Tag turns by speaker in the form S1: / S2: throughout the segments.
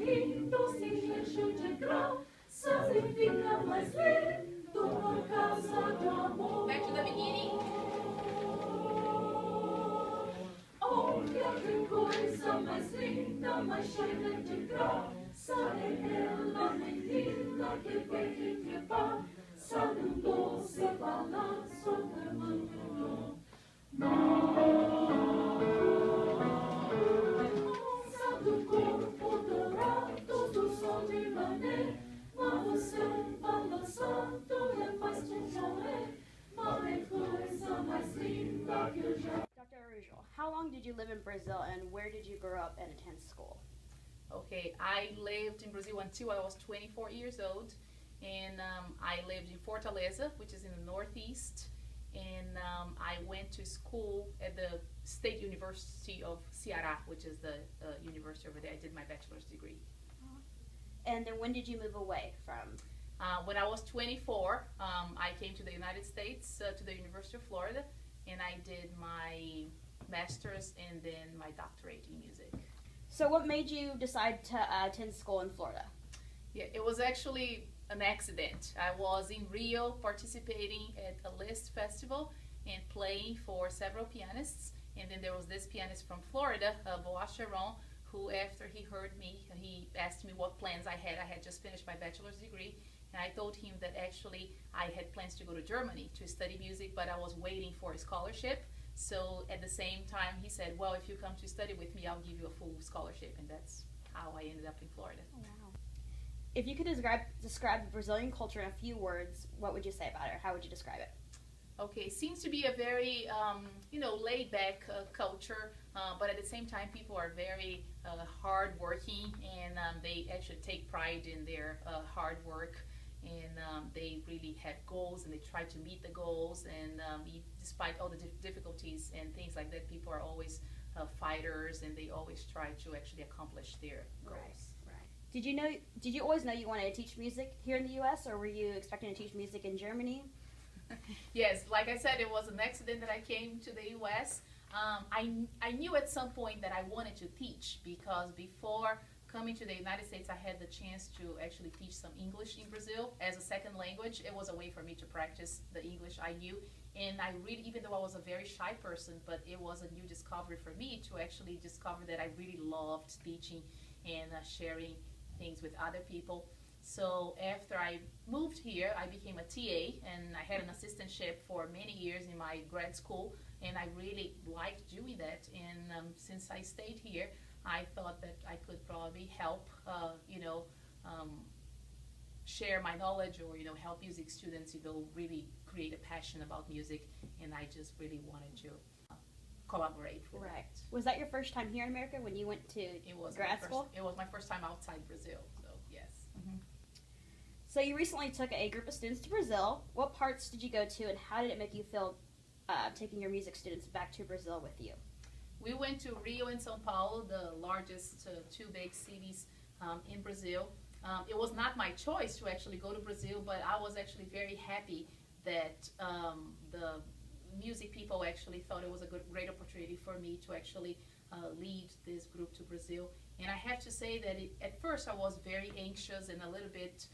S1: rindo se enche de graças e fica mais lindo por causa do amor.
S2: Back to the beginning.
S1: Olha que coisa mais linda, mais cheia de graça é ela, menina que vem te trepar, sabe doce balanço de manhã. Moça do corpo dourado do sol de mané, mas você balançando é mais de choré, mas é coisa mais linda que eu já.
S3: Dr. Araujo, how long did you live in Brazil and where did you grow up and attend school?
S2: Okay, I lived in Brazil until I was 24 years old, and I lived in Fortaleza, which is in the northeast, and I went to school at the State University of Ceará, which is the university over there. I did my bachelor's degree.
S3: And then when did you move away from?
S2: When I was 24, I came to the United States, to the University of Florida, and I did my master's and then my doctorate in music.
S3: So what made you decide to attend school in Florida?
S2: Yeah, it was actually an accident. I was in Rio participating at a Liszt festival and playing for several pianists, and then there was this pianist from Florida, Boaz Sharon, who after he heard me, he asked me what plans I had. I had just finished my bachelor's degree, and I told him that actually I had plans to go to Germany to study music, but I was waiting for a scholarship. So at the same time, he said, well, if you come to study with me, I'll give you a full scholarship, and that's how I ended up in Florida.
S3: Oh, wow. If you could describe the Brazilian culture in a few words, what would you say about it? How would you describe it?
S2: Okay, seems to be a very, laid-back culture, but at the same time, people are very hard-working, and they actually take pride in their hard work, and they really have goals, and they try to meet the goals, and despite all the difficulties and things like that, people are always fighters, and they always try to actually accomplish their goals.
S3: Right. Did you always know you wanted to teach music here in the U.S., or were you expecting to teach music in Germany?
S2: Yes, like I said, it was an accident that I came to the U.S. I knew at some point that I wanted to teach, because before coming to the United States, I had the chance to actually teach some English in Brazil as a second language. It was a way for me to practice the English I knew, and I really, even though I was a very shy person, but it was a new discovery for me to actually discover that I really loved teaching and sharing things with other people. So after I moved here, I became a TA, and I had an assistantship for many years in my grad school, and I really liked doing that. And since I stayed here, I thought that I could probably help, share my knowledge, or help music students, really create a passion about music, and I just really wanted to collaborate with
S3: Right.
S2: that.
S3: Was that your first time here in America when you went to grad school?
S2: It was my first time outside Brazil, so yes. Mm-hmm.
S3: So you recently took a group of students to Brazil. What parts did you go to, and how did it make you feel taking your music students back to Brazil with you?
S2: We went to Rio and São Paulo, the largest two big cities in Brazil. It was not my choice to actually go to Brazil, but I was actually very happy that the music people actually thought it was a great opportunity for me to actually lead this group to Brazil. And I have to say that at first I was very anxious and a little bit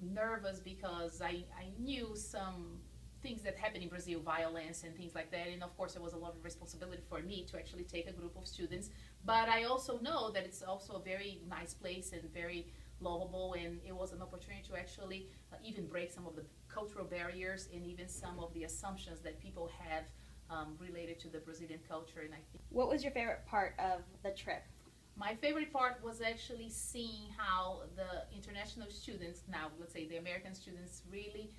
S2: nervous, because I knew some things that happen in Brazil, violence and things like that, and of course it was a lot of responsibility for me to actually take a group of students, but I also know that it's also a very nice place and very lovable, and it was an opportunity to actually even break some of the cultural barriers and even some of the assumptions that people have related to the Brazilian culture. And I think,
S3: what was your favorite part of the trip?
S2: my favorite part was actually seeing how the international students, now let's say the American students, really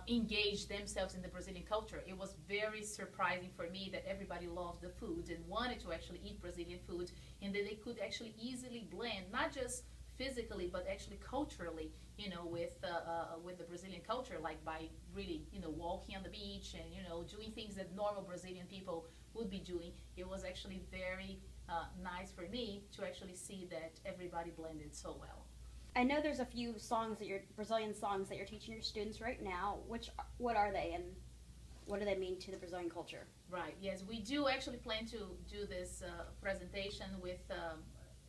S2: engaged themselves in the Brazilian culture. It was very surprising for me that everybody loved the food and wanted to actually eat Brazilian food, and that they could actually easily blend, not just physically, but actually culturally, with the Brazilian culture, like by really, walking on the beach and, doing things that normal Brazilian people would be doing. It was actually very nice for me to actually see that everybody blended so well.
S3: I know there's a few Brazilian songs that you're teaching your students right now. What are they, and what do they mean to the Brazilian culture?
S2: Right, yes, we do actually plan to do this presentation with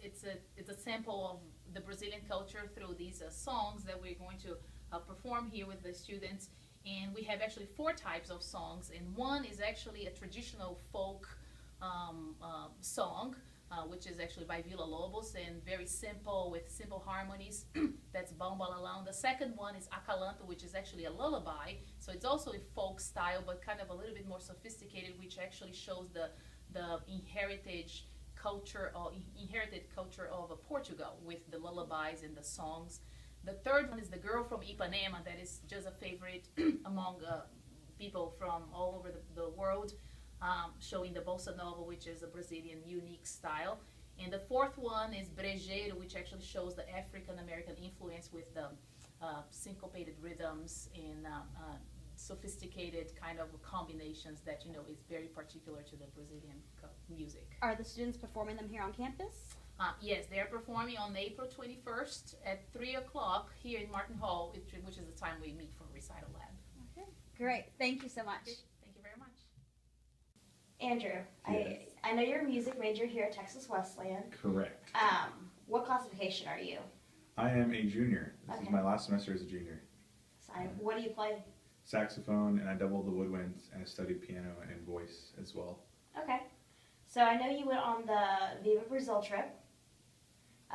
S2: it's a sample of the Brazilian culture through these songs that we're going to perform here with the students. And we have actually 4 types of songs, and one is actually a traditional folk song, which is actually by Villa Lobos and very simple with simple harmonies. That's Bambalalão. The second one is Acalanto, which is actually a lullaby. So it's also a folk style, but kind of a little bit more sophisticated, which actually shows the inherited culture of Portugal with the lullabies and the songs. The third one is The Girl from Ipanema, that is just a favorite among people from all over the world, showing the bossa nova, which is a Brazilian unique style. And the fourth one is Brejeiro, which actually shows the African American influence with the syncopated rhythms and sophisticated kind of combinations that is very particular to the Brazilian music.
S3: Are the students performing them here on campus?
S2: Yes, they're performing on April 21st at 3 o'clock here in Martin Hall, which is the time we meet for Recital Lab.
S3: Okay, great. Thank you so much.
S2: Thank you very much.
S3: Andrew,
S4: Yes.
S3: I know you're a music major here at Texas Wesleyan.
S4: Correct.
S3: What classification are you?
S4: I am a junior. This
S3: Okay.
S4: is my last semester as a junior.
S3: What do you play?
S4: Saxophone, and I doubled the woodwinds, and I studied piano and voice as well.
S3: Okay. So I know you went on the Viva Brazil trip.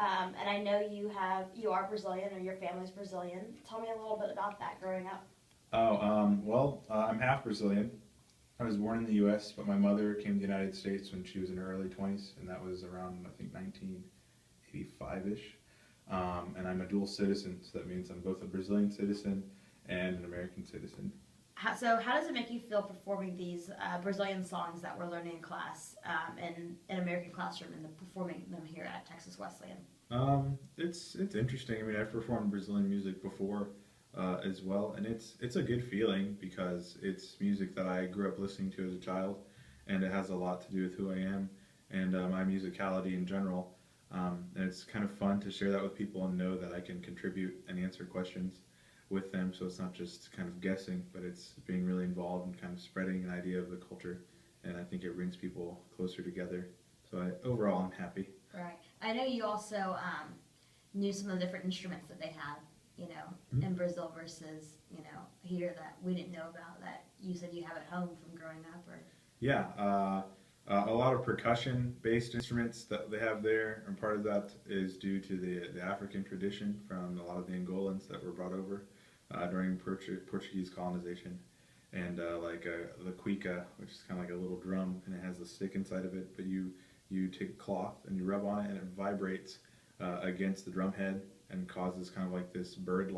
S3: And I know you are Brazilian, or your family's Brazilian. Tell me a little bit about that growing up.
S4: I'm half Brazilian. I was born in the U.S., but my mother came to the United States when she was in her early 20s, and that was around, I think, 1985-ish. And I'm a dual citizen, so that means I'm both a Brazilian citizen and an American citizen.
S3: So how does it make you feel performing these Brazilian songs that we're learning in class in an American classroom and performing them here at Texas Wesleyan?
S4: It's interesting. I mean, I've performed Brazilian music before as well, and it's a good feeling because it's music that I grew up listening to as a child, and it has a lot to do with who I am and my musicality in general. And it's kind of fun to share that with people and know that I can contribute and answer questions with them, so it's not just kind of guessing, but it's being really involved and kind of spreading an idea of the culture, and I think it brings people closer together. So overall, I'm happy.
S3: Right. I know you also knew some of the different instruments that they have, in Brazil versus, here that we didn't know about that you said you have at home from growing up, or?
S4: Yeah, a lot of percussion-based instruments that they have there, and part of that is due to the African tradition from a lot of the Angolans that were brought over during Portuguese colonization. And the cuica, which is kind of like a little drum, and it has a stick inside of it, but you take a cloth and you rub on it, and it vibrates against the drum head and causes kind of like this bird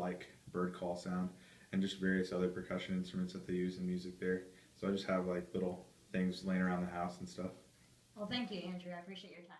S4: call sound, and just various other percussion instruments that they use in music there. So I just have like little things laying around the house and stuff.
S3: Well, thank you, Andrew. I appreciate your time.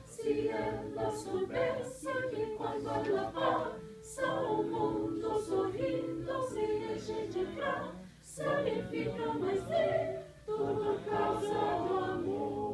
S1: Se ela soubesse que quando ela passa o mundo sorrindo se enche de graça, ele fica mais bem, tudo por causa do amor.